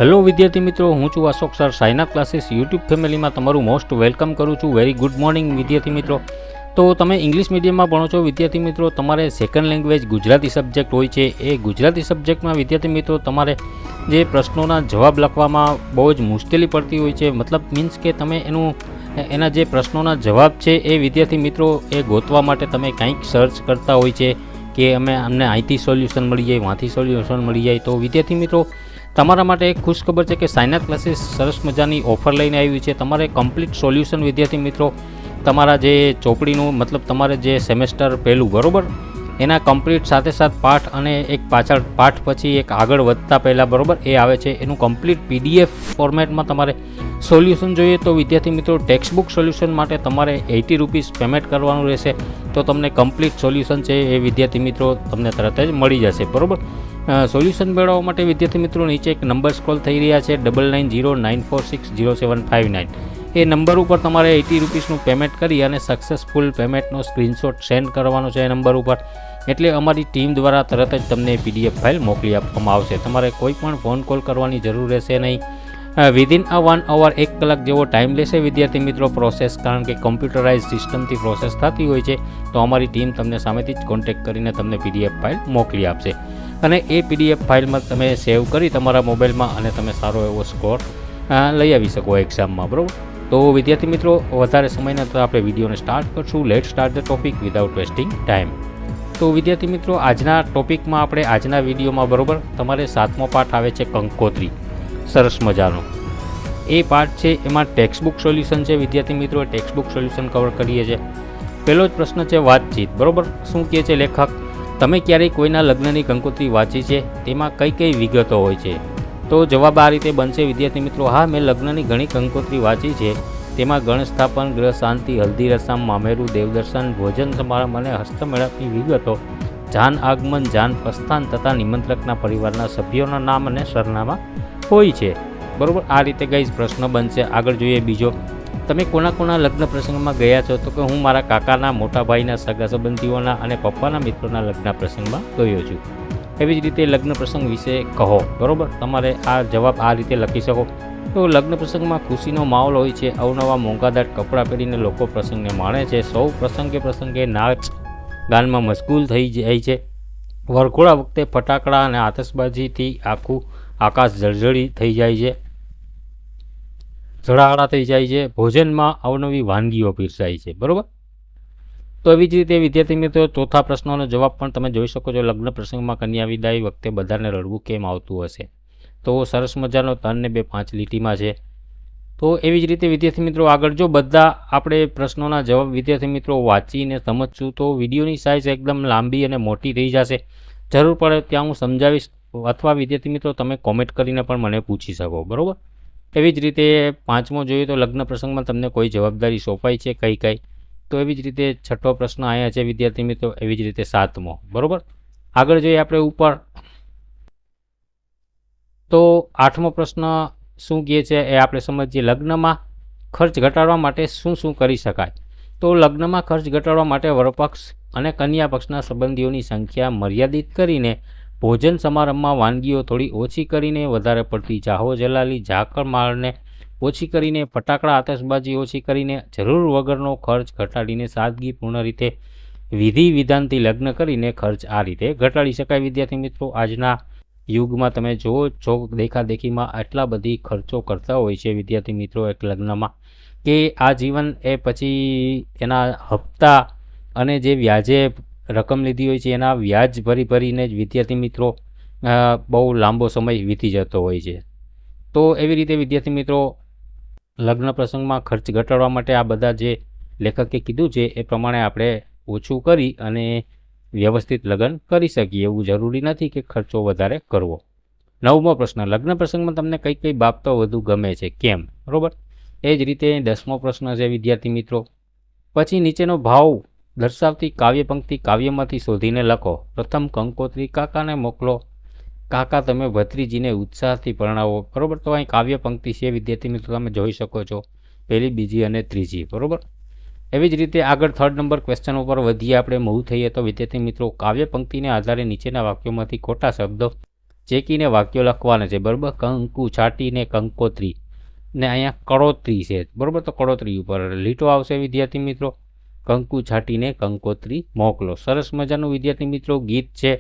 Hello વિદ્યાર્થી મિત્રો, હું છું Ashok sir. Sainath classes YouTube ફેમિલીમાં તમારું મોસ્ટ વેલકમ કરું છું. વેરી ગુડ મોર્નિંગ વિદ્યાર્થી મિત્રો. તો તમે ઇંગ્લિશ મીડિયમમાં ભણો છો વિદ્યાર્થી મિત્રો, તમારે સેકન્ડ લેંગ્વેજ ગુજરાતી સબ્જેક્ટ હોય છે. એ ગુજરાતી સબ્જેક્ટમાં વિદ્યાર્થી મિત્રો તમારે જે પ્રશ્નોના જવાબ લખવામાં બહુ જ મુશ્કેલી પડતી હોય છે. મતલબ મીન્સ કે તમે એના જે પ્રશ્નોના જવાબ છે એ વિદ્યાર્થી મિત્રો એ ગોતવા માટે તમે કંઈક સર્ચ કરતા હોય છે કે અમને અહીંથી સોલ્યુશન મળી જાય, વાંથી સોલ્યુશન મળી જાય. તો વિદ્યાર્થી મિત્રો તમારા માટે એક ખુશખબર છે કે સાયનાથ ક્લાસીસ સરસ મજાની ઓફર લઈને આવ્યું છે. તમારે કમ્પ્લીટ સોલ્યુશન વિદ્યાર્થી મિત્રો તમારા જે ચોપડીનું મતલબ તમારે જે સેમેસ્ટર પહેલું બરાબર એના કમ્પ્લીટ સાથે પાઠ અને એક પાછળ પાઠ પછી એક આગળ વધતા પહેલાં બરાબર એ આવે છે. એનું કમ્પ્લીટ PDF ફોર્મેટમાં તમારે સોલ્યુશન જોઈએ તો વિદ્યાર્થી મિત્રો ટેક્સ્ટબુક સોલ્યુશન માટે તમારે 80 રૂપીસ પેમેન્ટ કરવાનું રહેશે. તો તમને કમ્પ્લીટ સોલ્યુશન છે એ વિદ્યાર્થી મિત્રો તમને તરત જ મળી જશે બરાબર. સોલ્યુશન મેળવવા માટે વિદ્યાર્થી મિત્રો નીચે એક નંબર સ્ક્રોલ થઈ રહ્યા છે 9909460759. એ નંબર ઉપર તમારે 80 રૂપીસનું પેમેન્ટ કરી અને સક્સેસફુલ પેમેન્ટનો સ્ક્રીનશોટ સેન્ડ કરવાનો છે એ નંબર ઉપર. એટલે અમારી ટીમ દ્વારા તરત જ તમને PDF ફાઇલ મોકલી આપવામાં આવશે. તમારે કોઈ પણ ફોન કોલ કરવાની જરૂર રહેશે નહીં. વિધિન a 1 hour 1 કલાક જેવો ટાઈમ લેશે વિદ્યાર્થી મિત્રો પ્રોસેસ, કારણ કે કોમ્પ્યુટરાઇઝ સિસ્ટમથી પ્રોસેસ થતી હોય છે. તો અમારી ટીમ તમને સામેથી જ કોન્ટેક્ટ કરીને તમને PDF ફાઇલ મોકલી આપશે અને એ PDF ફાઇલમાં તમે સેવ કરી તમારા મોબાઈલમાં અને તમે સારો એવો સ્કોર લઈ આવી શકો એક્ઝામમાં બરાબર. તો વિદ્યાર્થી મિત્રો વધારે સમયના તો આપણે વિડીયોને સ્ટાર્ટ કરશું. Late start the topic without wasting time. તો વિદ્યાર્થી મિત્રો આજના ટોપિકમાં આપણે આજના વિડીયોમાં બરાબર તમારે 7મો પાઠ આવે છે કંકોત્રી, સરસ મજાનો એ પાઠ છે. એમાં ટેક્સ્ટબુક સોલ્યુશન છે વિદ્યાર્થી મિત્રો, ટેક્સ્ટબુક સોલ્યુશન કવર કરીએ છીએ. પહેલો જ પ્રશ્ન છે વાતચીત બરાબર. શું કહે છે લેખક? તમે ક્યારેય કોઈના લગ્નની કંકોત્રી વાંચી છે? તેમાં કઈ કઈ વિગતો હોય છે? તો જવાબ આ રીતે બનશે વિદ્યાર્થી મિત્રો. હા, મેં લગ્નની ઘણી કંકોત્રી વાંચી છે. તેમાં ગણ સ્થાપન, ગ્રહ શાંતિ, હલ્દી રસમ, મામેરું, દેવદર્શન, ભોજન સમારંભ અને હસ્તમેળાપની વિગતો, જાન આગમન, જાન પ્રસ્થાન તથા નિમંત્રકના પરિવારના સભ્યોના નામ અને સરનામા હોય છે બરાબર. આ રીતે ગાઈઝ પ્રશ્ન બનશે. આગળ જોઈએ બીજો. તમે કોના લગ્ન પ્રસંગમાં ગયા છો? તો કે હું મારા કાકાના, મોટા ભાઈના, સગા સંબંધીઓના અને પપ્પાના મિત્રોના લગ્ન પ્રસંગમાં ગયો છું. એવી જ રીતે લગ્ન પ્રસંગ વિશે કહો બરાબર. તમારે આ જવાબ આ રીતે લખી શકો. તો લગ્ન પ્રસંગમાં ખુશીનો માહોલ હોય છે. અવનવા મોંઘાદાર કપડાં પહેરીને લોકો પ્રસંગને માણે છે. સૌ પ્રસંગે નાચ ગાનમાં મશગુલ થઈ જાય છે. વરઘોડા વખતે ફટાકડા અને આતશબાજીથી આખું આકાશ જળજળી થઈ જાય છે, ઝળાહળા થઈ જાય છે. ભોજનમાં અવનવી વાનગીઓ પીરસાય છે બરાબર. તો એવી જ રીતે વિદ્યાર્થી મિત્રો ચોથા પ્રશ્નનો જવાબ પણ તમે જોઈ શકો છો. લગ્ન પ્રસંગમાં કન્યા વિદાય વખતે બધાને રડવું કેમ આવતું હશે? તો સરસ મજાનો 3 ને 2 5 લીટીમાં છે. તો એવી જ રીતે વિદ્યાર્થી મિત્રો આગળ જો બધા આપણે પ્રશ્નોના જવાબ વિદ્યાર્થી મિત્રો વાંચીને સમજશું તો વિડીયોની સાઇઝ એકદમ લાંબી અને મોટી થઈ જશે. જરૂર પડે ત્યાં હું સમજાવીશ અથવા વિદ્યાર્થી મિત્રો તમે કોમેન્ટ કરીને પણ મને પૂછી શકો બરાબર. એવી જ રીતે 5મો જોઈએ તો લગ્ન પ્રસંગમાં તમને કોઈ જવાબદારી સોંપાઈ છે કઈ? તો એવી જ રીતે 6થો પ્રશ્ન અહીંયા છે વિદ્યાર્થી મિત્રો. એવી જ રીતે 7મો બરાબર. આગળ જોઈએ આપણે ઉપર. તો 8મો પ્રશ્ન શું કહે છે એ આપણે સમજીએ. લગ્નમાં ખર્ચ ઘટાડવા માટે શું કરી શકાય? તો લગ્નમાં ખર્ચ ઘટાડવા માટે વરપક્ષ અને કન્યા પક્ષના સંબંધીઓની સંખ્યા મર્યાદિત કરીને, ભોજન સમારંભમાં વાનગીઓ થોડી ઓછી કરીને, વધારે પડતી જાહો જલાલી ઝાકળમાળને ઓછી કરીને, ફટાકડા આતશબાજી ઓછી કરીને, જરૂર વગરનો ખર્ચ ઘટાડીને સાદગીપૂર્ણ રીતે વિધિ વિધાનથી લગ્ન કરીને ખર્ચ આ રીતે ઘટાડી શકાય વિદ્યાર્થી મિત્રો. આજના યુગમાં તમે જુઓ છો દેખાદેખીમાં આટલા બધી ખર્ચો કરતા હોય છે વિદ્યાર્થી મિત્રો એક લગ્નમાં કે આ જીવન એ પછી એના હપ્તા અને જે વ્યાજે રકમ લીધી હોય છે એના વ્યાજ ભરીને જ વિદ્યાર્થી મિત્રો બહુ લાંબો સમય વીતી જતો હોય છે. તો એવી રીતે વિદ્યાર્થી મિત્રો લગ્ન પ્રસંગમાં ખર્ચ ઘટાડવા માટે આ બધા જે લેખકે કીધું છે એ પ્રમાણે આપણે ઓછું કરી અને વ્યવસ્થિત લગ્ન કરી શકીએ. એવું જરૂરી નથી કે ખર્ચો વધારે કરવો. 9મો પ્રશ્ન. લગ્ન પ્રસંગમાં તમને કઈ બાબતો વધુ ગમે છે કેમ? બરાબર. એ જ રીતે 10મો પ્રશ્ન છે વિદ્યાર્થી મિત્રો. પછી નીચેનો ભાવ દર્શાવતી કાવ્ય પંક્તિ કાવ્યમાંથી શોધીને લખો. પ્રથમ કંકોત્રી કાકાને મોકલો. કાકા તમે ભત્રીજીને ઉત્સાહથી પરણાવો બરાબર. તો અહીં કાવ્ય પંક્તિ છે વિદ્યાર્થી મિત્રો તમે જોઈ શકો છો, પહેલી, બીજી અને ત્રીજી બરાબર. એવી જ રીતે આગળ 3rd નંબર ક્વેશ્ચન ઉપર વધીએ આપણે મૂવ થઈએ તો વિદ્યાર્થી મિત્રો કાવ્ય પંક્તિને આધારે નીચેના વાક્યોમાંથી ખોટા શબ્દો ચેકીને વાક્યો લખવાના છે, બરાબર. કંકુ છાંટીને કંકોત્રી, ને અહીંયા કળોતરી છે, બરાબર. તો કળોતરી ઉપર લીટો આવશે વિદ્યાર્થી મિત્રો. કંકુ છાંટીને કંકોત્રી મોકલો. સરસ મજાનું વિદ્યાર્થી મિત્રો ગીત છે,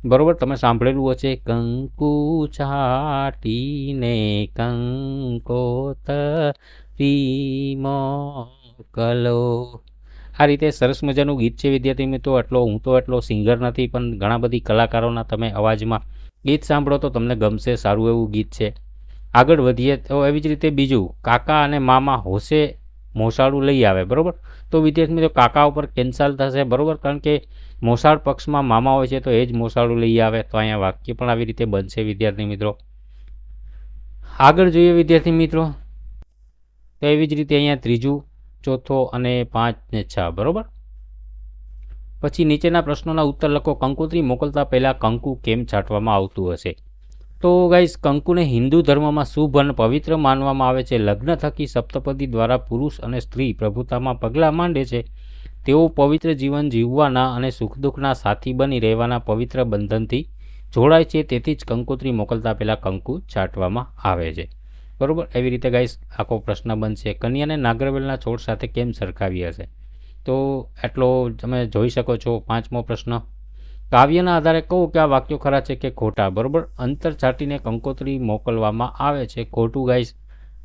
બરાબર. તમે સાંભળેલું હશે, કંકુ છાંટીને કંકોત્રી મોકલો. આ રીતે સરસ મજાનું ગીત છે વિદ્યાર્થી મિત્રો. હું તો એટલો સિંગર નથી, પણ ઘણા બધી કલાકારોના તમે અવાજમાં ગીત સાંભળો તો તમને ગમશે. સારું એવું ગીત છે. આગળ વધીએ તો એવી જ રીતે બીજું, કાકા અને મામા હોશે મોસાળું લઈ આવે, બરાબર. તો વિદ્યાર્થી મિત્રો કાકા ઉપર કેન્સલ થશે, બરાબર, કારણ કે મોસાળ પક્ષમાં મામા હોય છે, તો એ જ મોસાળું લઈ આવે. તો અહીંયા વાક્ય પણ આવી રીતે બનશે વિદ્યાર્થી મિત્રો. આગળ જોઈએ વિદ્યાર્થી મિત્રો, તો એવી જ રીતે અહીંયા ત્રીજું, ચોથો અને 5 ને 6, બરાબર. પછી નીચેના પ્રશ્નોના ઉત્તર લખો. કંકોત્રી મોકલતા પહેલાં કંકુ કેમ છાંટવામાં આવતું હશે? તો ગાઈસ, કંકુને હિન્દુ ધર્મમાં શુભ અને પવિત્ર માનવામાં આવે છે. લગ્ન થકી સપ્તપદી દ્વારા પુરુષ અને સ્ત્રી પ્રભુતામાં પગલાં માંડે છે. તેઓ પવિત્ર જીવન જીવવાના અને સુખ દુઃખના સાથી બની રહેવાના પવિત્ર બંધનથી જોડાય છે. તેથી જ કંકોત્રી મોકલતા પહેલાં કંકુ છાંટવામાં આવે છે, બરાબર. એવી રીતે ગાઈસ આખો પ્રશ્ન બનશે. કન્યાને નાગરવેલના છોડ સાથે કેમ સરખાવી હશે? તો એટલો તમે જોઈ શકો છો. 5મો પ્રશ્ન, કાવ્યના આધારે કહો કે આ વાક્યો ખરા છે કે ખોટા, બરાબર. અંતર છાંટીને કંકોત્રી મોકલવામાં આવે છે, ખોટું ગાઈસ.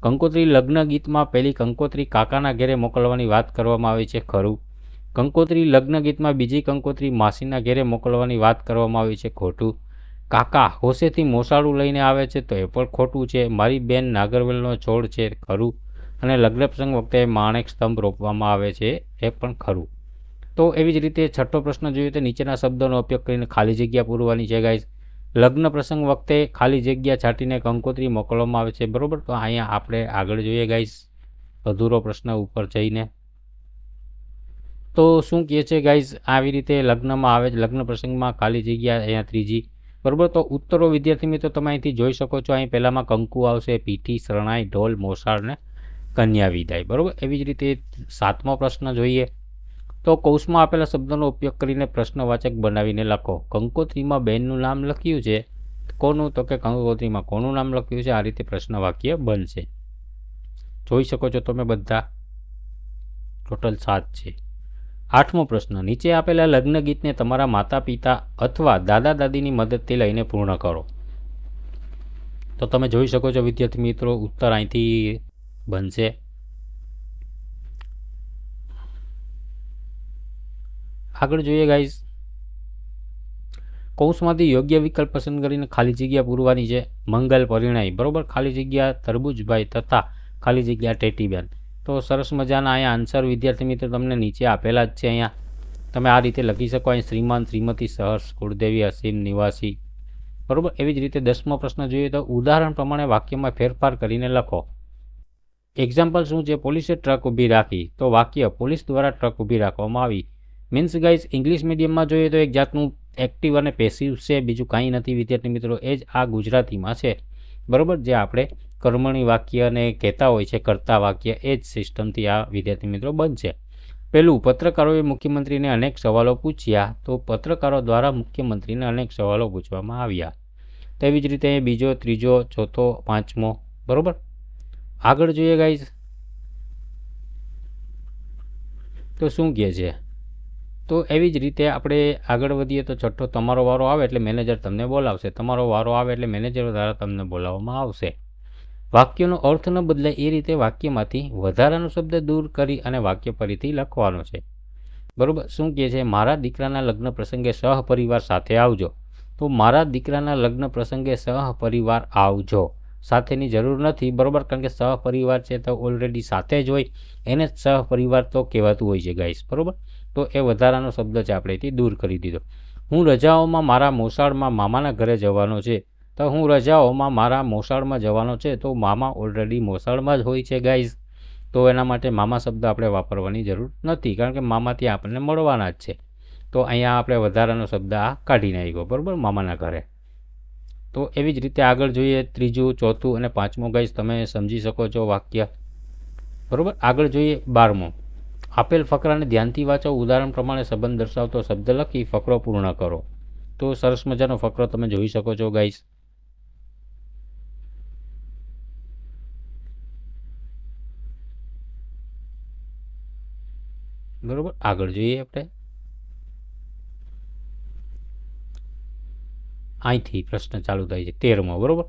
કંકોત્રી લગ્ન ગીતમાં પહેલી કંકોત્રી કાકાના ઘેરે મોકલવાની વાત કરવામાં આવી છે, ખરું. કંકોત્રી લગ્ન ગીતમાં બીજી કંકોત્રી માસીના ઘેરે મોકલવાની વાત કરવામાં આવી છે, ખોટું. કાકા હોશેથી મોસાળું લઈને આવે છે, તો એ પણ ખોટું છે. મારી બેન નાગરવેલનો છોડ છે, ખરું. અને લગ્ન પ્રસંગ વખતે માણેક સ્તંભ રોપવામાં આવે છે, એ પણ ખરું. તો એવી જ રીતે છઠ્ઠો પ્રશ્ન જોઈએ તો નીચેના શબ્દોનો ઉપયોગ કરીને ખાલી જગ્યા પૂરવાની છે ગાઈસ. લગ્ન પ્રસંગ વખતે ખાલી જગ્યા છાંટીને કંકોત્રી મોકલવામાં આવે છે, બરાબર. તો અહીંયા આપણે આગળ જોઈએ ગાઈસ અધૂરો પ્રશ્ન ઉપર જઈને. તો શું કહે છે ગાઈસ, આવી રીતે લગ્નમાં આવે છે, લગ્ન પ્રસંગમાં ખાલી જગ્યા અહીંયા ત્રીજી, બરાબર. તો ઉત્તરો વિદ્યાર્થી મિત્રો તમે અહીંથી જોઈ શકો છો. અહીં પહેલામાં કંકુ આવશે, પીઠી, શરણાઈ, ઢોલ, મોસાળ ને કન્યા વિદાય, બરાબર. એવી જ રીતે 7મો પ્રશ્ન જોઈએ તો કૌંસમાં આપેલા શબ્દોનો ઉપયોગ કરીને પ્રશ્નવાચક બનાવીને લખો. કંકોત્રીમાં બેનનું નામ લખ્યું છે, કોનું? તો કે કંકોત્રીમાં કોનું નામ લખ્યું છે? આ રીતે પ્રશ્ન વાક્ય બનશે. જોઈ શકો છો તમે બધા. ટોટલ 7 છે. 8મો પ્રશ્ન, નીચે આપેલા લગ્ન ગીતને તમારા માતા પિતા અથવા દાદા દાદીની મદદથી લઈને પૂર્ણ કરો. તો તમે જોઈ શકો છો વિદ્યાર્થી મિત્રો, ઉત્તર અહીંથી બનશે. આગળ જોઈએ ગાઈસ, કૌંસમાંથી યોગ્ય વિકલ્પ પસંદ કરીને ખાલી જગ્યા પૂરવાની છે. મંગલ પરિણાય, બરાબર. ખાલી જગ્યા તરબૂચભાઈ તથા ખાલી જગ્યા ટેટીબેન. તો સરસ મજાના અહીંયા આન્સર વિદ્યાર્થી મિત્રો તમને નીચે આપેલા જ છે. અહીંયા તમે આ રીતે લખી શકો. અહીં શ્રીમાન, શ્રીમતી, સહર્ષ, કુળદેવી, અસીમ, નિવાસી, બરાબર. એવી જ રીતે 10મો પ્રશ્ન જોઈએ તો ઉદાહરણ પ્રમાણે વાક્યમાં ફેરફાર કરીને લખો. એક્ઝામ્પલ શું છે? પોલીસે ટ્રક ઊભી રાખી. તો વાક્ય પોલીસ દ્વારા ટ્રક ઊભી રાખવામાં આવી. મીન્સ ગાઈઝ ઇંગ્લિશ મીડિયમમાં જોઈએ તો એક જાતનું એક્ટિવ અને પેસિવ છે, બીજું કાંઈ નથી વિદ્યાર્થી મિત્રો. એ જ આ ગુજરાતીમાં છે, બરાબર. જે આપણે કર્મણી વાક્ય અને કહેતા હોય છે, કરતા વાક્ય, એ જ સિસ્ટમથી આ વિદ્યાર્થી મિત્રો બનશે. પહેલું, પત્રકારોએ મુખ્યમંત્રીને અનેક સવાલો પૂછ્યા. તો પત્રકારો દ્વારા મુખ્યમંત્રીને અનેક સવાલો પૂછવામાં આવ્યા. તેવી જ રીતે બીજો, ત્રીજો, ચોથો, 5મો, બરાબર. આગળ જોઈએ ગાઈઝ તો શું કહે છે. તો એવી જ રીતે આપણે આગળ વધીએ તો છઠ્ઠો, તમારો વારો આવે એટલે મેનેજર તમને બોલાવશે. તમારો વારો આવે એટલે મેનેજર દ્વારા તમને બોલાવવામાં આવશે. વાક્યનો અર્થ ન બદલાય એ રીતે વાક્યમાંથી વધારાનો શબ્દ દૂર કરી અને વાક્ય ફરીથી લખવાનો છે, બરાબર. શું કહે છે? મારા દીકરાના લગ્ન પ્રસંગે સહપરિવાર સાથે આવજો. તો મારા દીકરાના લગ્ન પ્રસંગે સહપરિવાર આવજો, સાથેની જરૂર નથી, બરાબર. કારણ કે સહપરિવાર છે તો ઓલરેડી સાથે જ હોય, એને જ સહપરિવાર તો કહેવાતું હોય છે ગાઈસ, બરાબર. તો એ વધારાનો શબ્દ છે, આપણે એથી દૂર કરી દીધો. હું રજાઓમાં મારા મોસાળમાં મામાના ઘરે જવાનો છે. તો હું રજાઓમાં મારા મોસાળમાં જવાનો છે, તો મામા ઓલરેડી મોસાળમાં જ હોય છે ગાઈઝ. તો એના માટે મામા શબ્દ આપણે વાપરવાની જરૂર નથી, કારણ કે મામાથી આપણને મળવાના જ છે. તો અહીંયા આપણે વધારાનો શબ્દ આ કાઢી નાખ્યો, બરાબર, મામાના ઘરે. તો એવી જ રીતે આગળ જોઈએ ત્રીજું, ચોથું અને 5મો ગાઈઝ તમે સમજી શકો છો વાક્ય, બરાબર. આગળ જોઈએ 12મો, આપેલ ફકરાને ધ્યાનથી વાંચો. ઉદાહરણ પ્રમાણે સંબંધ દર્શાવતો શબ્દ લખી ફકરો પૂર્ણ કરો. તો સરસ મજાનો ફકરો તમે જોઈ શકો છો ગાઈઝ. બરાબર, આગળ જોઈએ આપણે. અહીંથી પ્રશ્ન ચાલુ થાય છે 13મો. બરાબર,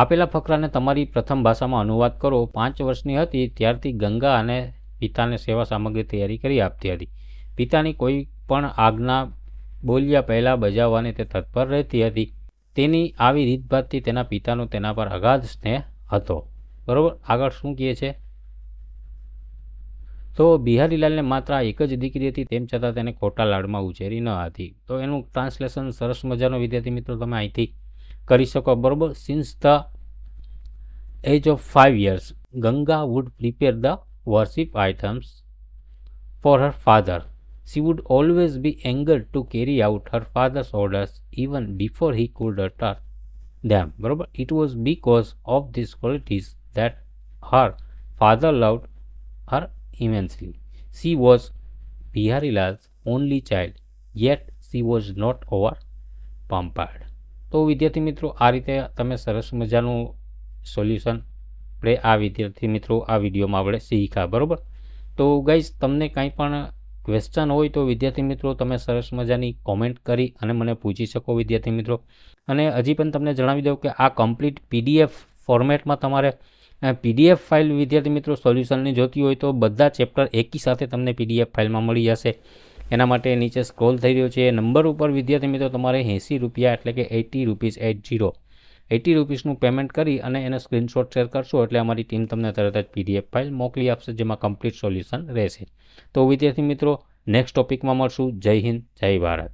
આપેલા ફકરાને તમારી પ્રથમ ભાષામાં અનુવાદ કરો. 5 વર્ષની હતી ત્યારથી ગંગા અને પિતાને સેવા સામગ્રી તૈયારી કરી આપતી હતી. પિતાની કોઈ પણ આજ્ઞા બોલ્યા પહેલાં બજાવવાની તે તત્પર રહેતી હતી. તેની આવી રીતભાતથી તેના પિતાનો તેના પર અગાધ સ્નેહ હતો. બરાબર, આગળ શું કહે છે? તો બિહારીલાલને માત્ર એક જ દીકરી હતી, તેમ છતાં તેને ખોટા લાડમાં ઉછેરી ન હતી. તો એનું ટ્રાન્સલેશન સરસ મજાનો વિદ્યાર્થી મિત્રો તમે અહીંથી કરી શકો. બરાબર, since the age of 5 years Ganga would prepare the worship items for her father. She would always be angered to carry out her father's orders even before he could utter them. બરાબર, it was because of these qualities that her father loved her immensely. She was Biharilal's only child, yet she was not over pampered. તો વિદ્યાર્થી મિત્રો આ રીતે તમે સરસ મજાનું solution આપણે આ વિદ્યાર્થી મિત્રો આ વિડીયોમાં આપણે શીખ્યા. બરાબર, તો ગાઈઝ તમને કાંઈ પણ ક્વેશ્ચન હોય તો વિદ્યાર્થી મિત્રો તમે સરસ મજાની કોમેન્ટ કરી અને મને પૂછી શકો વિદ્યાર્થી મિત્રો. અને હજી પણ તમને જણાવી દઉં કે આ કમ્પ્લીટ PDF ફોર્મેટમાં તમારે PDF ફાઇલ વિદ્યાર્થી મિત્રો સોલ્યુશનની જોતી હોય તો બધા ચેપ્ટર એકી સાથે તમને PDF ફાઇલમાં મળી જશે. એના માટે નીચે સ્ક્રોલ થઈ રહ્યો છે એ નંબર ઉપર વિદ્યાર્થી મિત્રો તમારે 80 રૂપિયા એટલે કે 80 રૂપીસ 80 રૂપીસનું પેમેન્ટ કરી અને એને સ્ક્રીનશોટ શેર કરશો એટલે અમારી ટીમ તમને તરત જ PDF ફાઇલ મોકલી આપશે જેમાં કમ્પ્લીટ સોલ્યુશન રહેશે. તો વિદ્યાર્થી મિત્રો નેક્સ્ટ ટોપિકમાં મળશું. જય હિન્દ, જય ભારત.